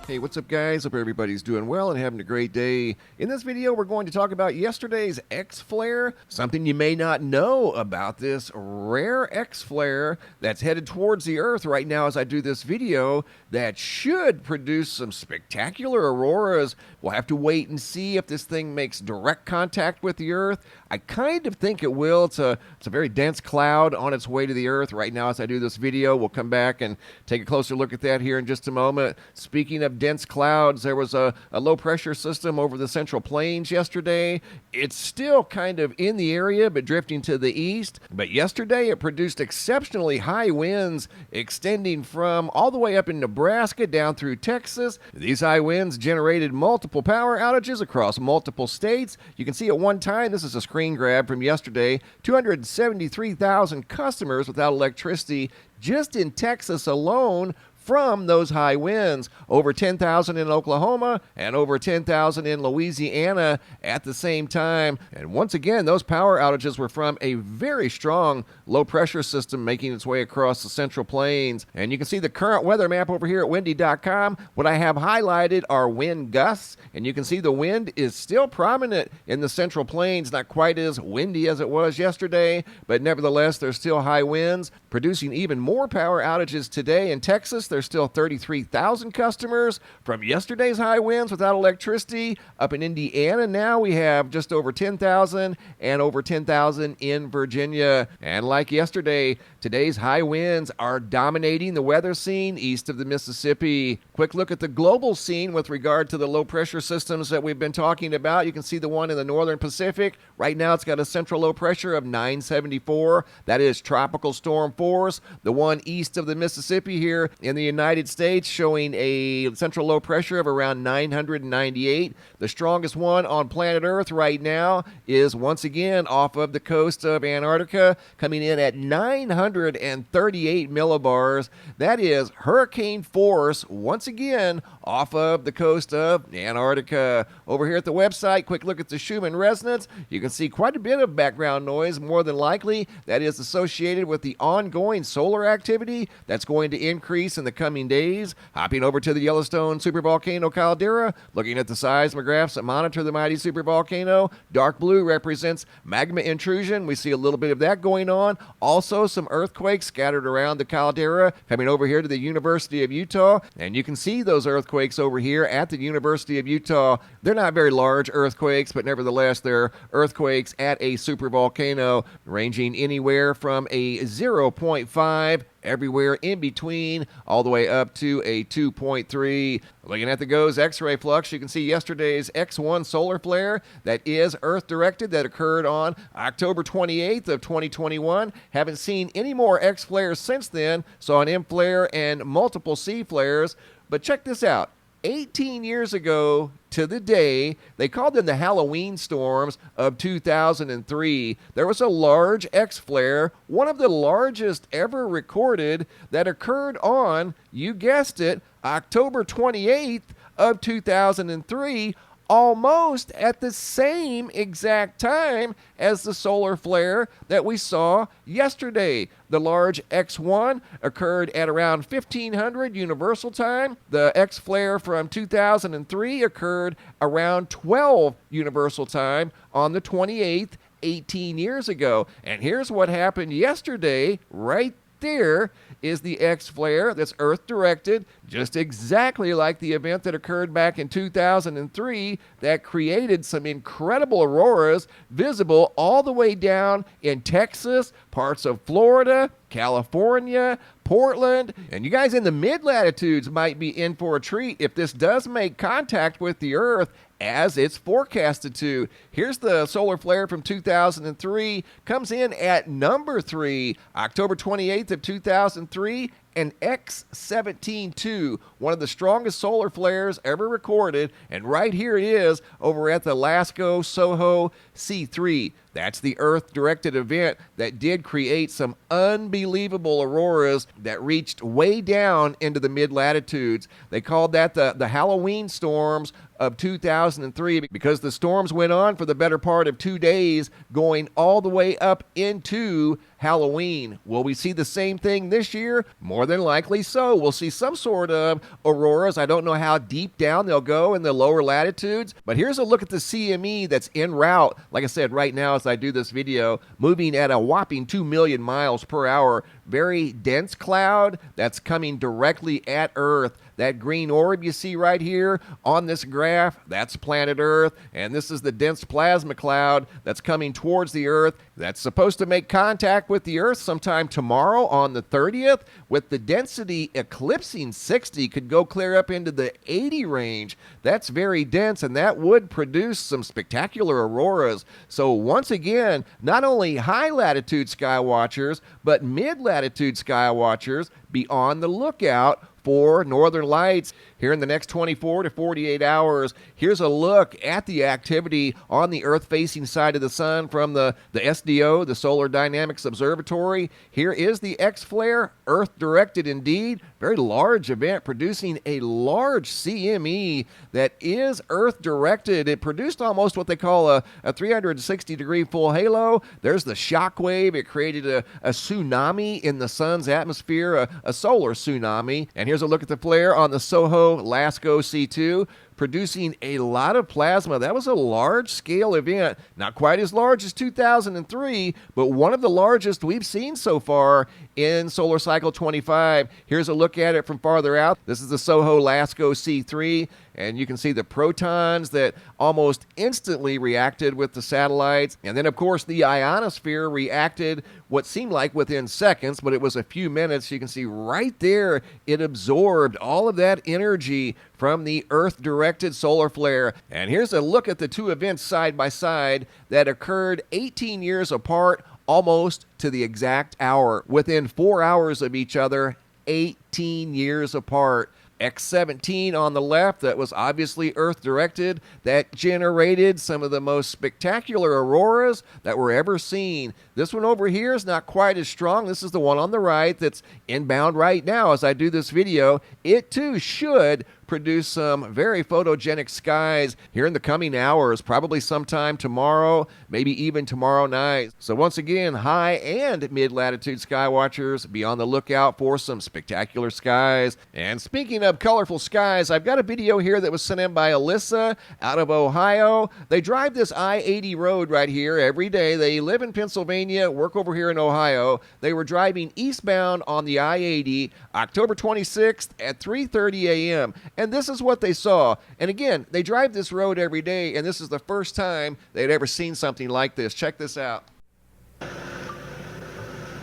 Hey, what's up, guys? Hope everybody's doing well and having a great day. In this video, we're going to talk about yesterday's X-Flare, something you may not know about this rare X-Flare that's headed towards the Earth right now as I do this video that should produce some spectacular auroras. We'll have to wait and see if this thing makes direct contact with the Earth. I kind of think it will. It's a very dense cloud on its way to the Earth right now as I do this video. We'll come back and take a closer look at that here in just a moment. Speaking of dense clouds, there was a low pressure system over the Central Plains yesterday. It's still kind of in the area but drifting to the east. But yesterday it produced exceptionally high winds extending from all the way up in Nebraska down through Texas. These high winds generated multiple power outages across multiple states. You can see at one time, this is a screen grab from yesterday, 273,000 customers without electricity just in Texas alone from those high winds. Over 10,000 in Oklahoma and over 10,000 in Louisiana at the same time. And once again, those power outages were from a very strong low pressure system making its way across the Central Plains. And you can see the current weather map over here at windy.com. What I have highlighted are wind gusts, and you can see the wind is still prominent in the Central Plains, not quite as windy as it was yesterday, but nevertheless, there's still high winds, producing even more power outages today in Texas. There's still 33,000 customers from yesterday's high winds without electricity. Up in Indiana now we have just over 10,000 and over 10,000 in Virginia. And like yesterday, today's high winds are dominating the weather scene east of the Mississippi. Quick look at the global scene with regard to the low pressure systems that we've been talking about. You can see the one in the northern Pacific. Right now it's got a central low pressure of 974. That is tropical storm force. The one east of the Mississippi here in the United States showing a central low pressure of around 998. The strongest one on planet Earth right now is once again off of the coast of Antarctica, coming in at 938 millibars. That is hurricane force once again off of the coast of Antarctica. Over here at the website, quick look at the Schumann resonance. You can see quite a bit of background noise, more than likely that is associated with the ongoing solar activity that's going to increase in the coming days. Hopping over to the Yellowstone supervolcano caldera, looking at the seismographs that monitor the mighty supervolcano. Dark blue represents magma intrusion. We see a little bit of that going on. Also some earthquakes scattered around the caldera. Coming over here to the University of Utah, and you can see those earthquakes over here at the University of Utah. They're not very large earthquakes, but nevertheless they're earthquakes at a supervolcano ranging anywhere from a 0.5 everywhere in between, all the way up to a 2.3. Looking at the GOES X-ray flux, you can see yesterday's X1 solar flare that is Earth-directed that occurred on October 28th of 2021. Haven't seen any more X-flares since then. Saw an M flare and multiple C flares. But check this out. 18 years ago to the day, they called them the Halloween storms of 2003. There was a large X-flare, one of the largest ever recorded, that occurred on, you guessed it, October 28th of 2003, almost at the same exact time as the solar flare that we saw yesterday. The large X1 occurred at around 1500 Universal Time. The X flare from 2003 occurred around 12 Universal Time on the 28th, 18 years ago. And here's what happened yesterday, right there is the X-flare that's Earth-directed, just exactly like the event that occurred back in 2003 that created some incredible auroras visible all the way down in Texas, parts of Florida, California, Portland, and you guys in the mid-latitudes might be in for a treat if this does make contact with the Earth as it's forecasted to. Here's the solar flare from 2003, comes in at number 3, October 28th of 2003, an X17-2, one of the strongest solar flares ever recorded, and right here it is over at the LASCO Soho C3. That's the Earth-directed event that did create some unbelievable auroras that reached way down into the mid-latitudes. They called that the Halloween storms of 2003 because the storms went on for the better part of 2 days, going all the way up into Halloween. Will we see the same thing this year? More than likely so. We'll see some sort of auroras. I don't know how deep down they'll go in the lower latitudes, but here's a look at the CME that's en route. Like I said, right now as I do this video, moving at a whopping 2 million miles per hour. Very dense cloud that's coming directly at Earth. That green orb you see right here on this graph, that's planet Earth, and this is the dense plasma cloud that's coming towards the Earth. That's supposed to make contact with the Earth sometime tomorrow on the 30th, with the density eclipsing 60, could go clear up into the 80 range. That's very dense, and that would produce some spectacular auroras. So once again, not only high latitude sky watchers, but mid latitude sky watchers, be on the lookout for northern lights here in the next 24 to 48 hours. Here's a look at the activity on the Earth-facing side of the sun from the SDO, the Solar Dynamics Observatory. Here is the X-flare, Earth-directed indeed. Very large event producing a large CME that is Earth-directed. It produced almost what they call a 360-degree full halo. There's the shock wave. It created a tsunami in the sun's atmosphere, a solar tsunami. And here's a look at the flare on the SOHO LASCO C2, producing a lot of plasma. That was a large-scale event. Not quite as large as 2003, but one of the largest we've seen so far in Solar Cycle 25. Here's a look at it from farther out. This is the SOHO LASCO C3, and you can see the protons that almost instantly reacted with the satellites. And then, of course, the ionosphere reacted what seemed like within seconds, but it was a few minutes. You can see right there, it absorbed all of that energy from the Earth-directed solar flare. And here's a look at the two events side by side that occurred 18 years apart, almost to the exact hour, within 4 hours of each other, 18 years apart. X-17 on the left, that was obviously Earth-directed, that generated some of the most spectacular auroras that were ever seen. This one over here is not quite as strong. This is the one on the right that's inbound right now as I do this video. It too should produce some very photogenic skies here in the coming hours, probably sometime tomorrow, maybe even tomorrow night. So once again, high and mid-latitude sky watchers, be on the lookout for some spectacular skies. And speaking of colorful skies, I've got a video here that was sent in by Alyssa out of Ohio. They drive this I-80 road right here every day. They live in Pennsylvania, work over here in Ohio. They were driving eastbound on the I-80 October 26th at 3:30 a.m. And this is what they saw. And again, they drive this road every day, and this is the first time they'd ever seen something like this. Check this out.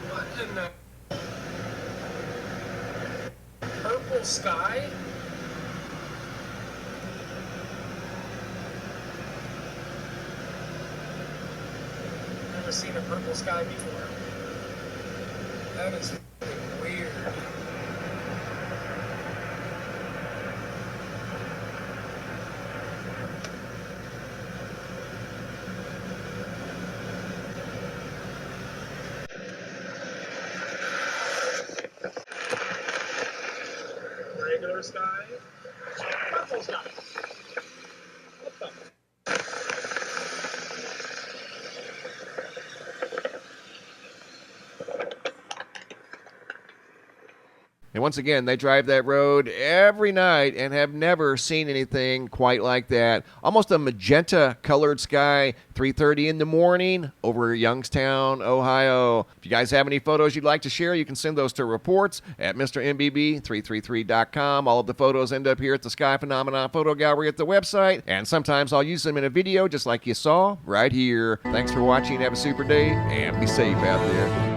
What in the purple sky? Never seen a purple sky before. That is weird. Regular sky, purple sky. What the? And once again, they drive that road every night and have never seen anything quite like that. Almost a magenta colored sky, 3:30 in the morning over Youngstown, Ohio. If you guys have any photos you'd like to share, you can send those to reports at MrMBB333.com. All of the photos end up here at the Sky Phenomenon Photo Gallery at the website, and sometimes I'll use them in a video just like you saw right here. Thanks for watching. Have a super day, and be safe out there.